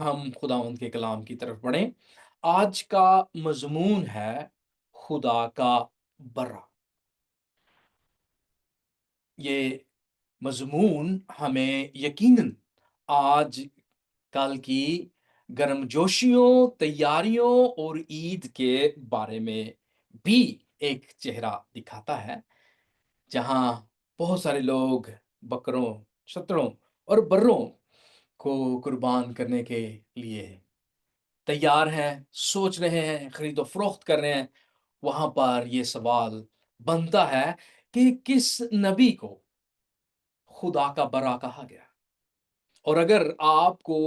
ہم خداوند کے کلام کی طرف بڑھیں۔ آج کا مضمون ہے خدا کا برا۔ یہ مضمون ہمیں یقیناً آج کل کی گرم جوشیوں، تیاریوں اور عید کے بارے میں بھی ایک چہرہ دکھاتا ہے، جہاں بہت سارے لوگ بکروں، شتروں اور بروں کو قربان کرنے کے لیے تیار ہیں، سوچ رہے ہیں، خرید و فروخت کر رہے ہیں۔ وہاں پر یہ سوال بنتا ہے کہ کس نبی کو خدا کا برا کہا گیا؟ اور اگر آپ کو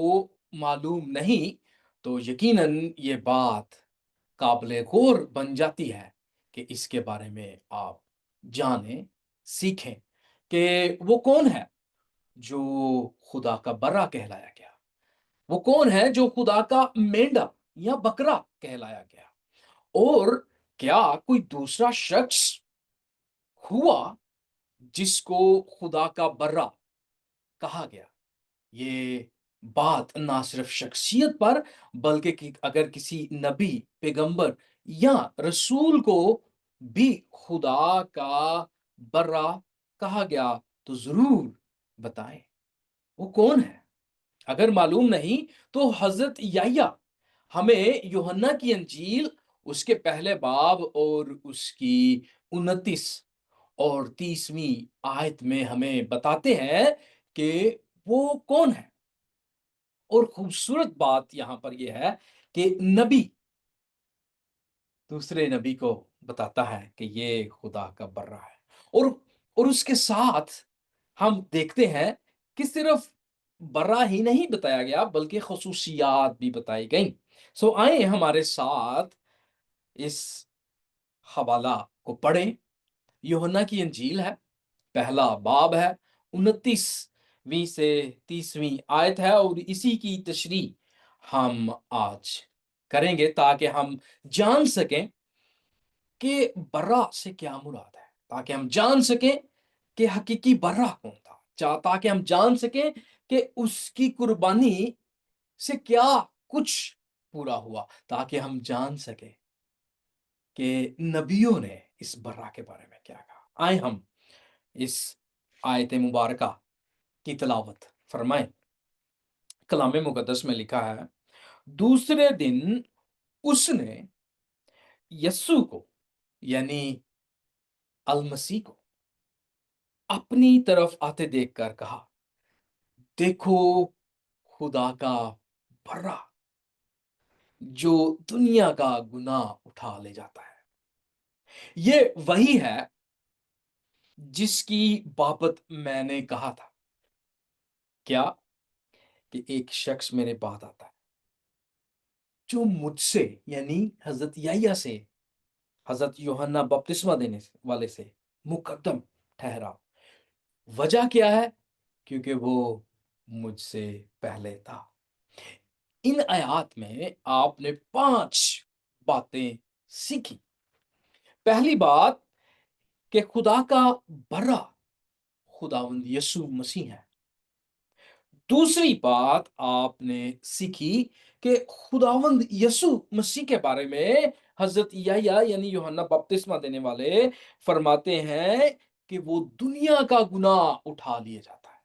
معلوم نہیں تو یقیناً یہ بات قابل غور بن جاتی ہے کہ اس کے بارے میں آپ جانیں، سیکھیں کہ وہ کون ہے جو خدا کا برا کہلایا گیا؟ وہ کون ہے جو خدا کا مینڈا یا بکرا کہلایا گیا؟ اور کیا کوئی دوسرا شخص ہوا جس کو خدا کا برا کہا گیا؟ یہ بات نہ صرف شخصیت پر بلکہ اگر کسی نبی، پیغمبر یا رسول کو بھی خدا کا برا کہا گیا تو ضرور بتائیں وہ کون ہے۔ اگر معلوم نہیں تو حضرت یحییٰ ہمیں یوحنا کی انجیل اس کے پہلے باب اور اس کی 29 اور 30ویں آیت میں ہمیں بتاتے ہیں کہ وہ کون ہے۔ اور خوبصورت بات یہاں پر یہ ہے کہ نبی دوسرے نبی کو بتاتا ہے کہ یہ خدا کا برا ہے، اور اس کے ساتھ ہم دیکھتے ہیں کہ صرف برا ہی نہیں بتایا گیا بلکہ خصوصیات بھی بتائی گئیں۔ آئیں ہمارے ساتھ اس حوالہ کو پڑھیں۔ یوحنا کی انجیل ہے، پہلا باب ہے، 29ویں سے 30ویں آیت ہے، اور اسی کی تشریح ہم آج کریں گے تاکہ ہم جان سکیں کہ برا سے کیا مراد ہے، تاکہ ہم جان سکیں کہ حقیقی برا کون تھا، تاکہ ہم جان سکیں کہ اس کی قربانی سے کیا کچھ پورا ہوا، تاکہ ہم جان سکیں کہ نبیوں نے اس برا کے بارے میں کیا کہا۔ آئیں ہم اس آیت مبارکہ کی تلاوت فرمائیں۔ کلام مقدس میں لکھا ہے، دوسرے دن اس نے یسوع کو یعنی المسیح کو اپنی طرف آتے دیکھ کر کہا، دیکھو خدا کا برا جو دنیا کا گناہ اٹھا لے جاتا ہے۔ یہ وہی ہے جس کی بابت میں نے کہا تھا، کیا کہ ایک شخص میرے بعد آتا ہے جو مجھ سے یعنی حضرت یحییٰ سے، حضرت یوحنا بپتسمہ دینے والے سے مقدم ٹھہرا۔ وجہ کیا ہے؟ کیونکہ وہ مجھ سے پہلے تھا۔ ان آیات میں آپ نے 5 باتیں سیکھی۔ پہلی بات کہ خدا کا برا خداوند یسوع مسیح ہے۔ دوسری بات آپ نے سیکھی کہ خداوند یسوع مسیح کے بارے میں حضرت یحییٰ یعنی یوحنا بپتسمہ دینے والے فرماتے ہیں کہ وہ دنیا کا گناہ اٹھا لیے جاتا ہے،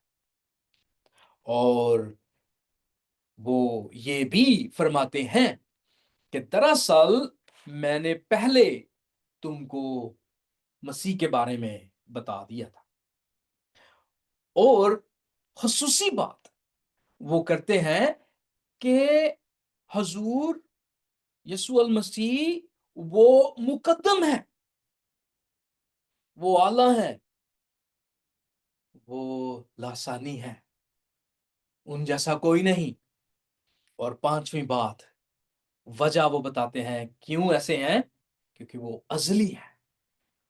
اور وہ یہ بھی فرماتے ہیں کہ دراصل میں نے پہلے تم کو مسیح کے بارے میں بتا دیا تھا۔ اور خصوصی بات وہ کرتے ہیں کہ حضور یسوع المسیح وہ مقدم ہے، وہ اعلیٰ ہے، وہ لاسانی ہے، ان جیسا کوئی نہیں۔ اور 5ویں بات، وجہ وہ بتاتے ہیں کیوں ایسے ہیں، کیونکہ وہ ازلی ہے،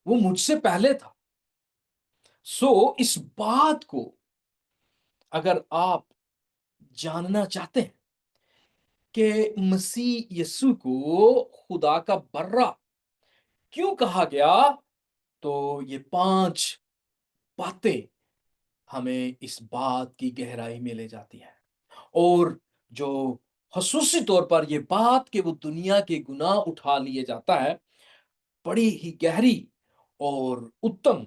وہ مجھ سے پہلے تھا۔ اس بات کو اگر آپ جاننا چاہتے ہیں کہ مسیح یسوع کو خدا کا برا کیوں کہا گیا، تو یہ 5 باتیں ہمیں اس بات کی گہرائی میں لے جاتی ہیں۔ اور جو خصوصی طور پر یہ بات کہ وہ دنیا کے گناہ اٹھا لیے جاتا ہے، بڑی ہی گہری اور اتم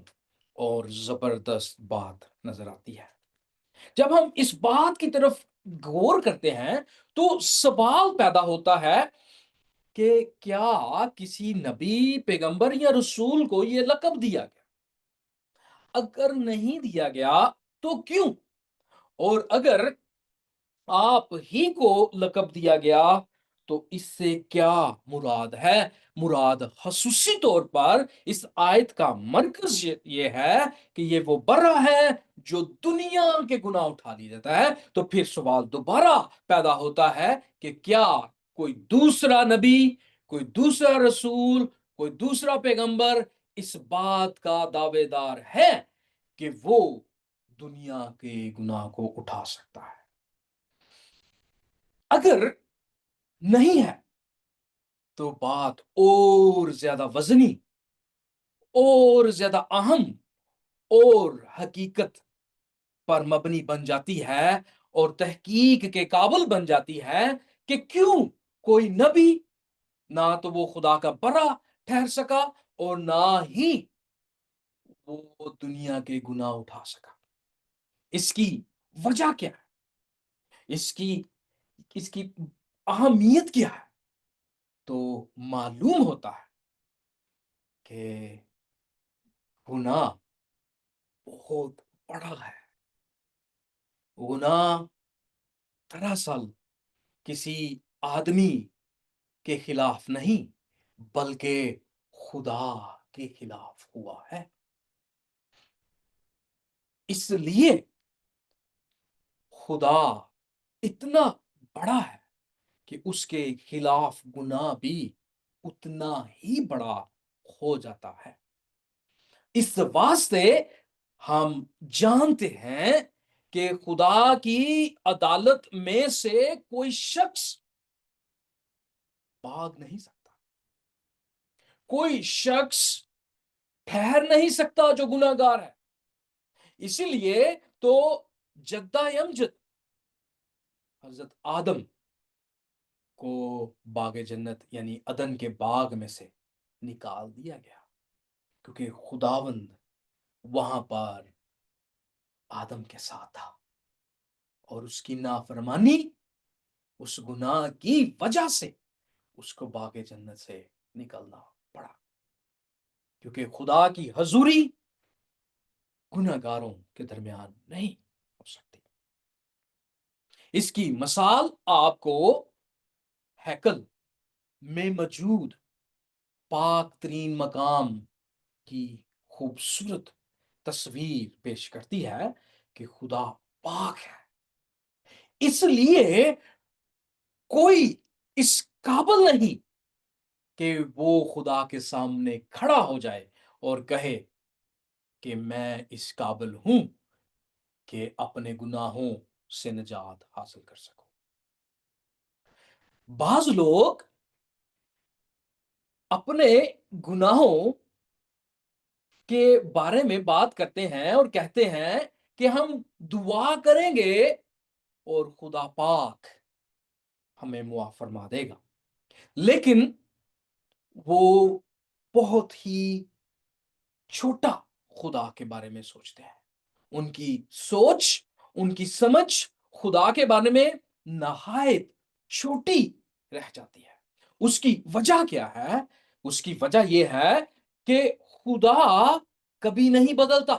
اور زبردست بات نظر آتی ہے۔ جب ہم اس بات کی طرف غور کرتے ہیں تو سوال پیدا ہوتا ہے کہ کیا کسی نبی، پیغمبر یا رسول کو یہ لقب دیا گیا؟ اگر نہیں دیا گیا تو کیوں؟ اور اگر آپ ہی کو لقب دیا گیا تو اس سے کیا مراد ہے؟ مراد خصوصی طور پر اس آیت کا مرکز یہ ہے کہ یہ وہ برا ہے جو دنیا کے گناہ اٹھا لی جاتا ہے۔ تو پھر سوال دوبارہ پیدا ہوتا ہے کہ کیا کوئی دوسرا نبی، کوئی دوسرا رسول، کوئی دوسرا پیغمبر اس بات کا دعوے دار ہے کہ وہ دنیا کے گناہ کو اٹھا سکتا ہے؟ اگر نہیں ہے تو بات اور زیادہ وزنی اور زیادہ اہم اور حقیقت پر مبنی بن جاتی ہے اور تحقیق کے قابل بن جاتی ہے کہ کیوں کوئی نبی نہ تو وہ خدا کا بڑا ٹھہر سکا اور نہ ہی وہ دنیا کے گناہ اٹھا سکا۔ اس کی وجہ کیا ہے؟ اس کی اہمیت کیا ہے؟ تو معلوم ہوتا ہے کہ گناہ بہت بڑا ہے۔ گناہ دراصل کسی آدمی کے خلاف نہیں بلکہ خدا کے خلاف ہوا ہے۔ اس لیے خدا اتنا بڑا ہے کہ اس کے خلاف گناہ بھی اتنا ہی بڑا ہو جاتا ہے۔ اس واسطے ہم جانتے ہیں کہ خدا کی عدالت میں سے کوئی شخص بھاگ نہیں سکتا، کوئی شخص ٹھہر نہیں سکتا جو گناہ گار ہے۔ اسی لیے تو جدہ امجد حضرت آدم کو باغ جنت یعنی عدن کے باغ میں سے نکال دیا گیا، کیونکہ خداوند وہاں پر آدم کے ساتھ تھا اور اس کی نافرمانی، اس گناہ کی وجہ سے اس کو باغ جنت سے نکلنا پڑا، کیونکہ خدا کی حضوری گناہ گاروں کے درمیان نہیں ہو سکتی۔ اس کی مثال آپ کو ہیکل میں موجود پاک ترین مقام کی خوبصورت تصویر پیش کرتی ہے کہ خدا پاک ہے، اس لیے کوئی اس قابل نہیں کہ وہ خدا کے سامنے کھڑا ہو جائے اور کہے کہ میں اس قابل ہوں کہ اپنے گناہوں سے نجات حاصل کر سکوں۔ بعض لوگ اپنے گناہوں کے بارے میں بات کرتے ہیں اور کہتے ہیں کہ ہم دعا کریں گے اور خدا پاک ہمیں معاف فرما دے گا، لیکن وہ بہت ہی چھوٹا خدا کے بارے میں سوچتے ہیں۔ ان کی سوچ، ان کی سمجھ خدا کے بارے میں نہایت چھوٹی رہ جاتی ہے۔ اس کی وجہ کیا ہے؟ اس کی وجہ یہ ہے کہ خدا کبھی نہیں بدلتا،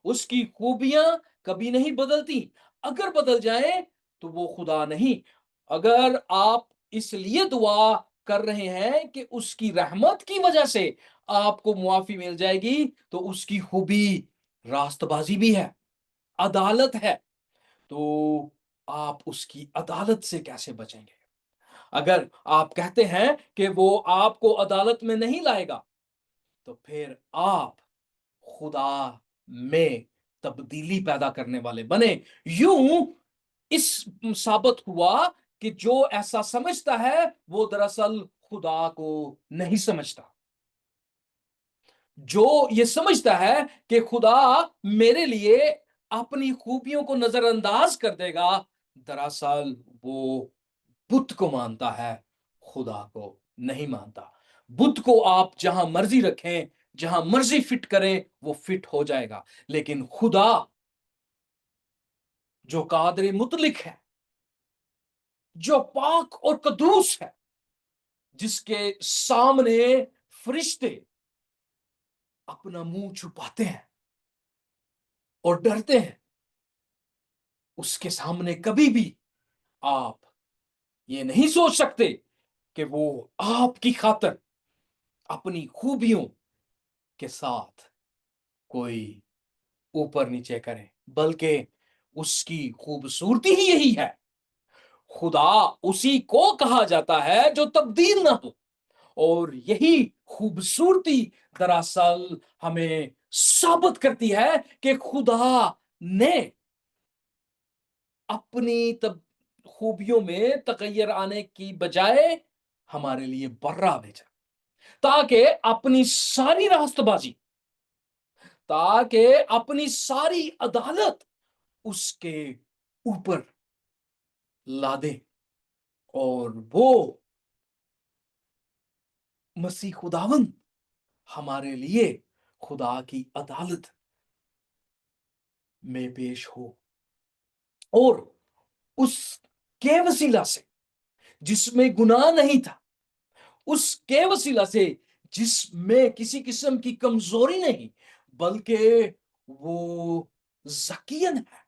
اس کی خوبیاں کبھی نہیں بدلتی۔ اگر بدل جائیں تو وہ خدا نہیں۔ اگر آپ اس لیے دعا کر رہے ہیں کہ اس کی رحمت کی وجہ سے آپ کو معافی مل جائے گی تو اس کی خوبی راست بازی بھی ہے، عدالت ہے، تو آپ اس کی عدالت سے کیسے بچیں گے؟ اگر آپ کہتے ہیں کہ وہ آپ کو عدالت میں نہیں لائے گا تو پھر آپ خدا میں تبدیلی پیدا کرنے والے بنے۔ یوں اس ثابت ہوا کہ جو ایسا سمجھتا ہے وہ دراصل خدا کو نہیں سمجھتا۔ جو یہ سمجھتا ہے کہ خدا میرے لیے اپنی خوبیوں کو نظر انداز کر دے گا، دراصل وہ بت کو مانتا ہے، خدا کو نہیں مانتا۔ بت کو آپ جہاں مرضی رکھیں، جہاں مرضی فٹ کریں، وہ فٹ ہو جائے گا، لیکن خدا جو قادر مطلق ہے، جو پاک اور قدوس ہے، جس کے سامنے فرشتے اپنا منہ چھپاتے ہیں اور ڈرتے ہیں، اس کے سامنے کبھی بھی آپ یہ نہیں سوچ سکتے کہ وہ آپ کی خاطر اپنی خوبیوں کے ساتھ کوئی اوپر نیچے کرے، بلکہ اس کی خوبصورتی ہی یہی ہے۔ خدا اسی کو کہا جاتا ہے جو تبدیل نہ ہو، اور یہی خوبصورتی دراصل ہمیں ثابت کرتی ہے کہ خدا نے اپنی خوبیوں میں تغیر آنے کی بجائے ہمارے لیے برا بھیجا، تاکہ اپنی ساری راست بازی، تاکہ اپنی ساری عدالت اس کے اوپر لا دے، اور وہ مسیح خداوند ہمارے لیے خدا کی عدالت میں پیش ہو، اور اس کے وسیلہ سے جس میں گناہ نہیں تھا، اس کے وسیلہ سے جس میں کسی قسم کی کمزوری نہیں، بلکہ وہ ذکین ہے،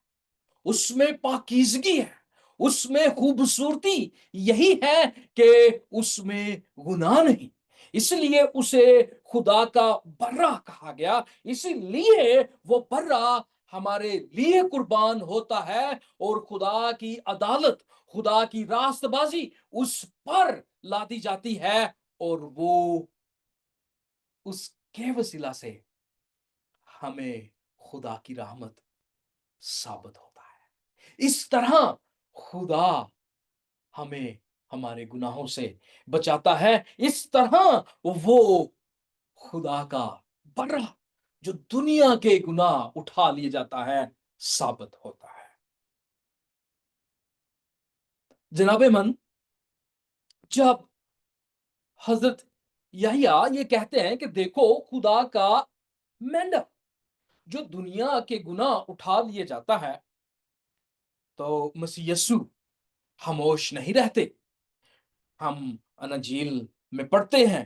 اس میں پاکیزگی ہے، اس میں خوبصورتی یہی ہے کہ اس میں گناہ نہیں، اس لیے اسے خدا کا برا کہا گیا، اسی لیے وہ برا ہمارے لیے قربان ہوتا ہے، اور خدا کی عدالت، خدا کی راست بازی اس پر لا دی جاتی ہے، اور وہ اس کے وسیلہ سے ہمیں خدا کی رحمت ثابت ہوتا ہے۔ اس طرح خدا ہمیں ہمارے گناہوں سے بچاتا ہے، اس طرح وہ خدا کا برا جو دنیا کے گناہ اٹھا لیے جاتا ہے ثابت ہوتا ہے۔ جناب من، جب حضرت یحییٰ یہ کہتے ہیں کہ دیکھو خدا کا مینڈا جو دنیا کے گناہ اٹھا لیے جاتا ہے، تو مسیح یسوع خاموش نہیں رہتے۔ ہم اناجیل میں پڑھتے ہیں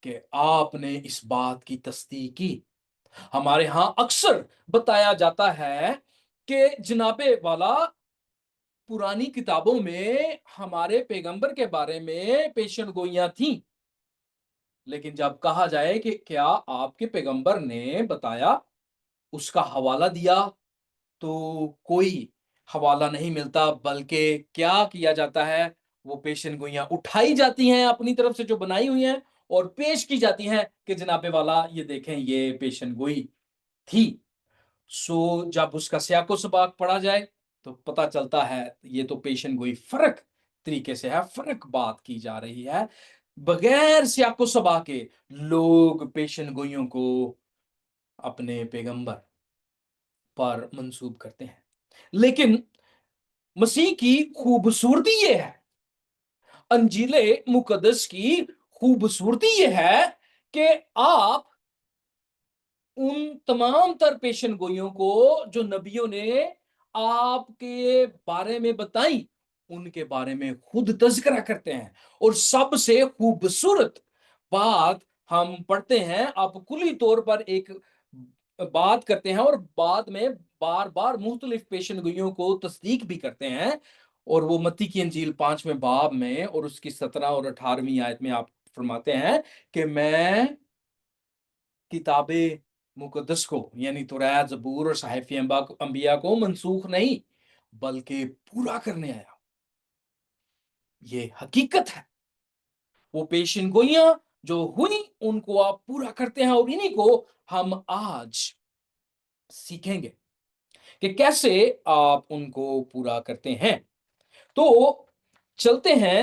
کہ آپ نے اس بات کی تصدیق کی۔ ہمارے ہاں اکثر بتایا جاتا ہے کہ جناب والا پرانی کتابوں میں ہمارے پیغمبر کے بارے میں پیشن گوئیاں تھیں، لیکن جب کہا جائے کہ کیا آپ کے پیغمبر نے بتایا، اس کا حوالہ دیا، تو کوئی حوالہ نہیں ملتا، بلکہ کیا کیا جاتا ہے، وہ پیشن گوئیاں اٹھائی جاتی ہیں اپنی طرف سے جو بنائی ہوئی ہیں، اور پیش کی جاتی ہیں کہ جناب والا یہ دیکھیں یہ پیشن گوئی تھی۔ جب اس کا سیاق و سباق پڑھا جائے تو پتا چلتا ہے یہ تو پیشن گوئی فرق طریقے سے ہے، فرق بات کی جا رہی ہے، بغیر سیاق و سباق کے لوگ پیشن گوئیوں کو اپنے پیغمبر پر منسوب کرتے ہیں۔ لیکن مسیح کی خوبصورتی یہ ہے، انجیل مقدس کی خوبصورتی یہ ہے کہ آپ ان تمام تر پیشن گوئیوں کو جو نبیوں نے آپ کے بارے میں بتائیں، ان کے بارے میں خود تذکرہ کرتے ہیں، اور سب سے خوبصورت بات ہم پڑھتے ہیں، آپ کلی طور پر ایک بات کرتے ہیں اور بعد میں بار بار مختلف پیشن گوئیوں کو تصدیق بھی کرتے ہیں، اور وہ متی کی انجیل 5ویں باب میں اور اس کی 17 اور 18ویں آیت میں آپ فرماتے ہیں کہ میں کتاب مقدس کو یعنی توریت، زبور اور صحائف انبیاء کو منسوخ نہیں بلکہ پورا کرنے آیا۔ یہ حقیقت ہے، وہ پیشن گوئیاں جو ہوئی ان کو آپ پورا کرتے ہیں، اور انہی کو ہم آج سیکھیں گے کہ کیسے آپ ان کو پورا کرتے ہیں۔ تو چلتے ہیں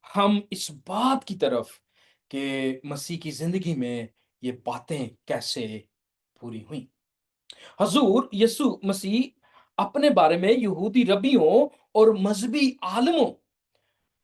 ہم اس بات کی طرف کہ مسیح کی زندگی میں یہ باتیں کیسے پوری ہوئیں۔ حضور یسوع مسیح اپنے بارے میں یہودی ربیوں اور مذہبی عالموں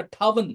58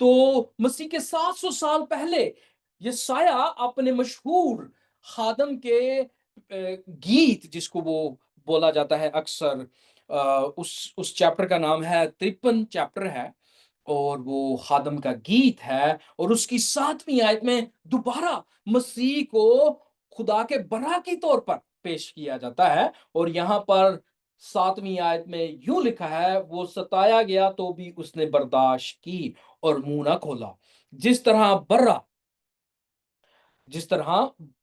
تو مسیح کے 700 سال پہلے یسایہ اپنے مشہور خادم کے گیت، جس کو وہ بولا جاتا ہے اکثر، اس چیپٹر کا نام ہے 53 چیپٹر ہے، اور وہ خادم کا گیت ہے، اور اس کی 7ویں آیت میں دوبارہ مسیح کو خدا کے برا کی طور پر پیش کیا جاتا ہے، اور یہاں پر 7ویں آیت میں یوں لکھا ہے، وہ ستایا گیا تو بھی اس نے برداشت کی اور منہ نہ کھولا، جس طرح برا جس طرح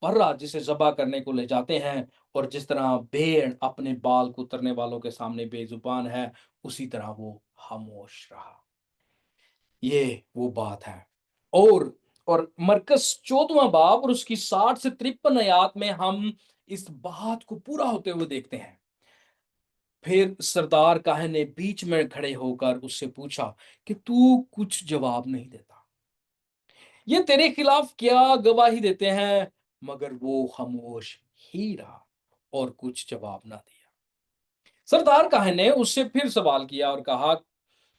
برا جسے ذبح کرنے کو لے جاتے ہیں، اور جس طرح بھیڑ اپنے بال کترنے والوں کے سامنے بے زبان ہے، اسی طرح وہ خاموش رہا۔ یہ وہ بات ہے۔ اور مرکز 14واں باب اور اس کی 60 سے 53 آیات میں ہم اس بات کو پورا ہوتے ہوئے دیکھتے ہیں۔ پھر سردار کاہن نے بیچ میں کھڑے ہو کر اس سے پوچھا کہ تو کچھ جواب نہیں دیتا، یہ تیرے خلاف کیا گواہی دیتے ہیں؟ مگر وہ خاموش ہی رہا اور کچھ جواب نہ دیا۔ سردار کاہن نے اس سے پھر سوال کیا اور کہا،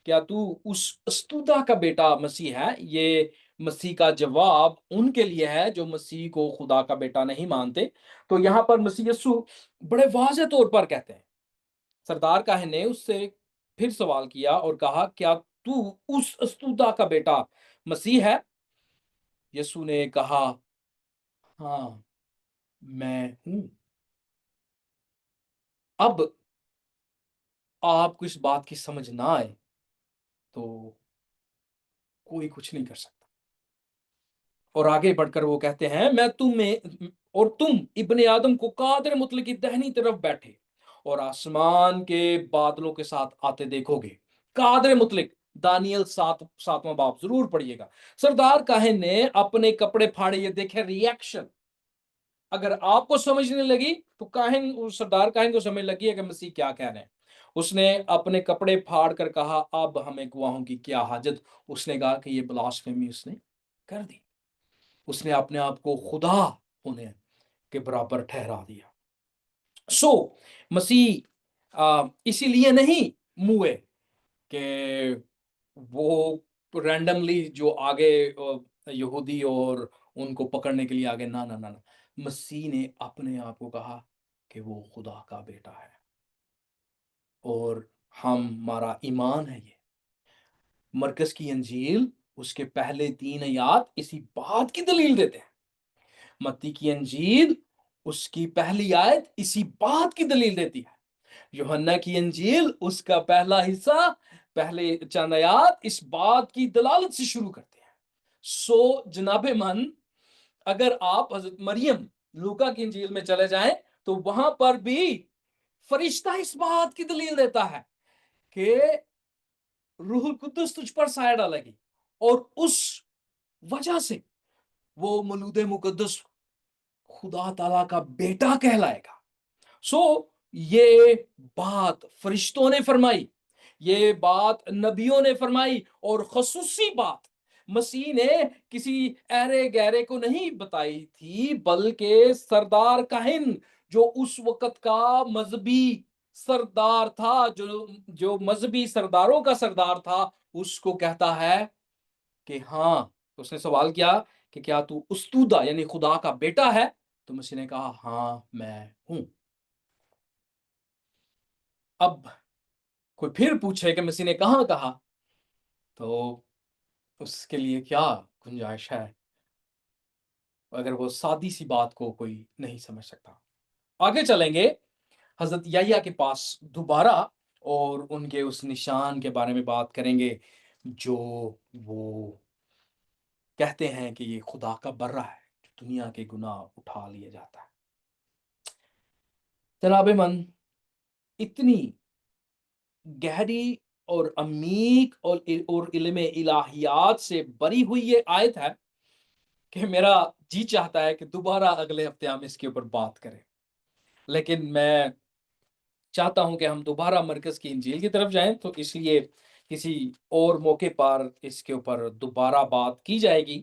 کیا تو اس استودا کا بیٹا مسیح ہے؟ یہ مسیح کا جواب ان کے لیے ہے جو مسیح کو خدا کا بیٹا نہیں مانتے۔ تو یہاں پر مسیح یسوع بڑے واضح طور پر کہتے ہیں۔ سردار کاہن نے اس سے پھر سوال کیا اور کہا، کیا تو اس استودا کا بیٹا مسیح ہے؟ یسوع نے کہا، ہاں میں ہوں۔ اب آپ کو اس بات کی سمجھ نہ آئے تو کوئی کچھ نہیں کر سکتا۔ اور آگے بڑھ کر وہ کہتے ہیں، میں تم ابن آدم کو قادر مطلق کی دہنی طرف بیٹھے اور آسمان کے بادلوں کے ساتھ آتے دیکھو گے۔ قادر مطلق، دانیل 7واں باب ضرور پڑھیے گا۔ سردار کاہن نے اپنے کپڑے پھاڑے، یہ دیکھیں ریئیکشن۔ اگر آپ کو سمجھنے لگی تو سردار کاہن کو سمجھ لگی ہے کہ مسیح کیا کہہ رہے ہیں۔ اس نے اپنے کپڑے پھاڑ کر کہا، اب ہمیں گواہوں کی کیا حاجت؟ اس نے کہا کہ یہ بلاسفیمی اس نے کر دی۔ اس نے اپنے آپ کو خدا ہونے کے برابر ٹھہرا دیا۔ مسیح اسی لیے نہیں موئے کہ وہ رینڈملی جو آگے یہودی اور ان کو پکڑنے کے لیے آگے، نہ نہ نہ نہ، مسیح نے اپنے آپ کو کہا کہ وہ خدا کا بیٹا ہے، اور ہمارا ایمان ہے یہ۔ مرکز کی انجیل اس کے پہلے 3 آیات اسی بات کی دلیل دیتے ہیں۔ متی کی انجیل اس کی پہلی آیت اسی بات کی دلیل دیتی ہے۔ یوحنا کی انجیل اس کا پہلا حصہ، پہلے چند آیات اس بات کی دلالت سے شروع کرتے ہیں۔ جناب من، اگر آپ حضرت مریم لوکا کی انجیل میں چلے جائیں تو وہاں پر بھی فرشتہ اس بات کی دلیل دیتا ہے کہ روح القدس تجھ پر سایہ ڈالے گی، اور اس وجہ سے وہ مولود مقدس خدا تعالی کا بیٹا کہلائے گا۔ یہ بات فرشتوں نے فرمائی، یہ بات نبیوں نے فرمائی، اور خصوصی بات مسیح نے کسی ایرے گہرے کو نہیں بتائی تھی، بلکہ سردار کاہن جو اس وقت کا مذہبی سردار تھا، جو مذہبی سرداروں کا سردار تھا، اس کو کہتا ہے کہ ہاں۔ اس نے سوال کیا کہ کیا تو استودا یعنی خدا کا بیٹا ہے؟ تو مسیح نے کہا، ہاں میں ہوں۔ اب کوئی پھر پوچھے کہ مسیح نے کہاں کہا، تو اس کے لیے کیا گنجائش ہے اگر وہ سادی سی بات کو کوئی نہیں سمجھ سکتا۔ آگے چلیں گے حضرت یحییٰ کے پاس دوبارہ، اور ان کے اس نشان کے بارے میں بات کریں گے جو وہ کہتے ہیں کہ یہ خدا کا برہ ہے جو دنیا کے گناہ اٹھا لیا جاتا ہے۔ جناب من، اتنی گہری اور عمیق اور علم الہیات سے بری ہوئی یہ آیت ہے کہ میرا جی چاہتا ہے کہ دوبارہ اگلے ہفتے ہم اس کے اوپر بات کریں، لیکن میں چاہتا ہوں کہ ہم دوبارہ مرکز کی انجیل کی طرف جائیں، تو اس لیے کسی اور موقع پر اس کے اوپر دوبارہ بات کی جائے گی۔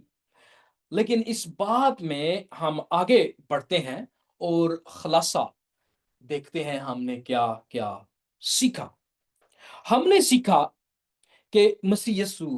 لیکن اس بات میں ہم آگے بڑھتے ہیں اور خلاصہ دیکھتے ہیں ہم نے کیا کیا سیکھا۔ ہم نے سیکھا کہ مسیح یسوع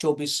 24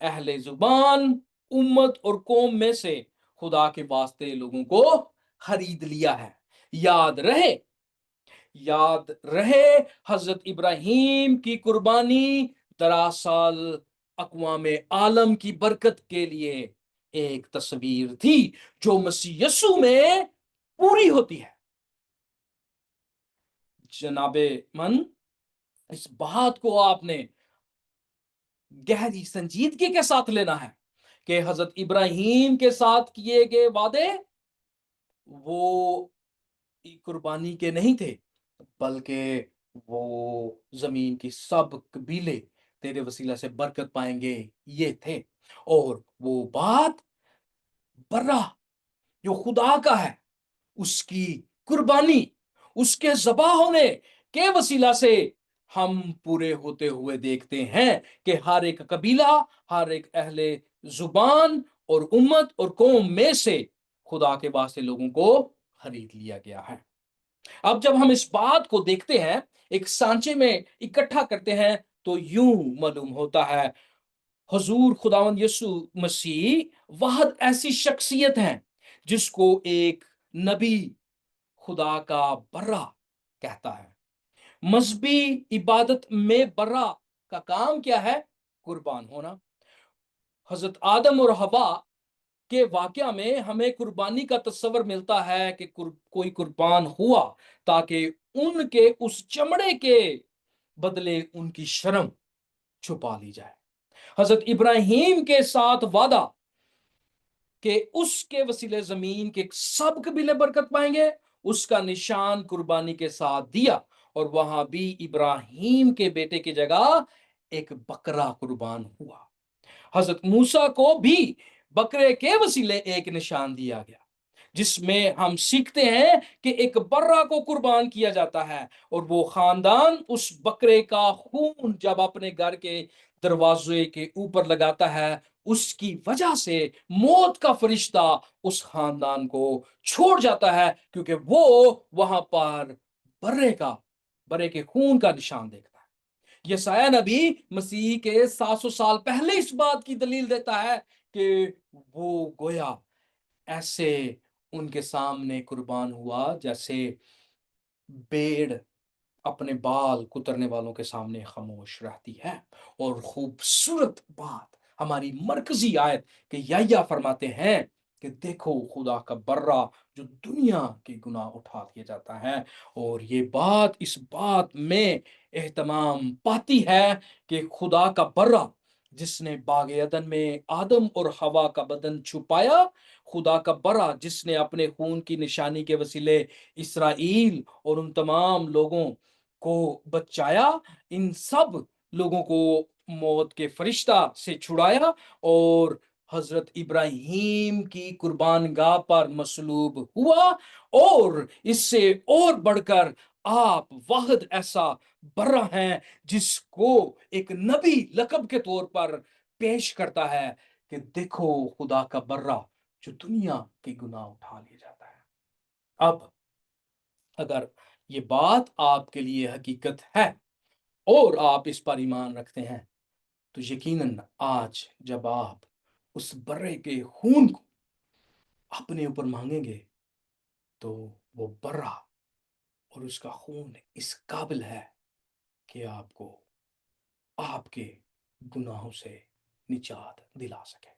اہل زبان، امت اور قوم میں سے خدا کے واسطے لوگوں کو خرید لیا ہے۔ یاد رہے، یاد رہے، حضرت ابراہیم کی قربانی دراصل اقوام عالم کی برکت کے لیے ایک تصویر تھی جو مسیح یسوع میں پوری ہوتی ہے۔ جناب من، اس بات کو آپ نے گہری سنجیدگی کے ساتھ لینا ہے کہ حضرت ابراہیم کے ساتھ کیے گئے وعدے وہ قربانی کے نہیں تھے، بلکہ وہ زمین کی سب قبیلے تیرے وسیلہ سے برکت پائیں گے، یہ تھے۔ اور وہ بات برہ جو خدا کا ہے، اس کی قربانی، اس کے ذبح ہونے کے وسیلہ سے ہم پورے ہوتے ہوئے دیکھتے ہیں کہ ہر ایک قبیلہ، ہر ایک اہل زبان اور امت اور قوم میں سے خدا کے واسطے لوگوں کو خرید لیا گیا ہے۔ اب جب ہم اس بات کو دیکھتے ہیں، ایک سانچے میں اکٹھا کرتے ہیں، تو یوں معلوم ہوتا ہے حضور خداوند یسوع مسیح واحد ایسی شخصیت ہیں جس کو ایک نبی خدا کا برہ کہتا ہے۔ مذہبی عبادت میں برہ کا کام کیا ہے؟ قربان ہونا۔ حضرت آدم اور حوا کے واقعہ میں ہمیں قربانی کا تصور ملتا ہے کہ کوئی قربان ہوا تاکہ ان کے اس چمڑے کے بدلے ان کی شرم چھپا لی جائے۔ حضرت ابراہیم کے ساتھ وعدہ کہ اس کے وسیلے زمین کے سب قبیلے برکت پائیں گے، اس کا نشان قربانی کے ساتھ دیا، اور وہاں بھی ابراہیم کے بیٹے کی جگہ ایک بکرا قربان ہوا۔ حضرت موسیٰ کو بھی بکرے کے وسیلے ایک نشان دیا گیا، جس میں ہم سیکھتے ہیں کہ ایک برہ کو قربان کیا جاتا ہے، اور وہ خاندان اس بکرے کا خون جب اپنے گھر کے دروازے کے اوپر لگاتا ہے، اس کی وجہ سے موت کا فرشتہ اس خاندان کو چھوڑ جاتا ہے، کیونکہ وہ وہاں پر برے کے خون کا نشان دیکھتا ہے۔ یسایہ نبی مسیح کے 700 سال پہلے اس بات کی دلیل دیتا ہے کہ وہ گویا ایسے ان کے سامنے قربان ہوا جیسے بیڑ اپنے بال کترنے والوں کے سامنے خاموش رہتی ہے۔ اور خوبصورت بات ہماری مرکزی آیت کہ یحییٰ فرماتے ہیں کہ دیکھو خدا کا برہ جو دنیا کے گناہ اٹھا دیا جاتا ہے۔ اور یہ بات اس بات میں اہتمام پاتی ہے کہ خدا کا برہ جس نے باغ عدن میں آدم اور حوا کا بدن چھپایا، خدا کا برہ جس نے اپنے خون کی نشانی کے وسیلے اسرائیل اور ان تمام لوگوں کو بچایا، ان سب لوگوں کو موت کے فرشتہ سے چھڑایا، اور حضرت ابراہیم کی قربان گاہ پر مصلوب ہوا۔ اور اس سے اور بڑھ کر آپ واحد ایسا برہ ہیں جس کو ایک نبی لقب کے طور پر پیش کرتا ہے کہ دیکھو خدا کا برہ جو دنیا کے گناہ اٹھا لیا جاتا ہے۔ اب اگر یہ بات آپ کے لیے حقیقت ہے اور آپ اس پر ایمان رکھتے ہیں، تو یقیناً آج جب آپ اس برے کے خون کو اپنے اوپر مانگیں گے، تو وہ برہ اور اس کا خون اس قابل ہے کہ آپ کو آپ کے گناہوں سے نجات دلا سکے۔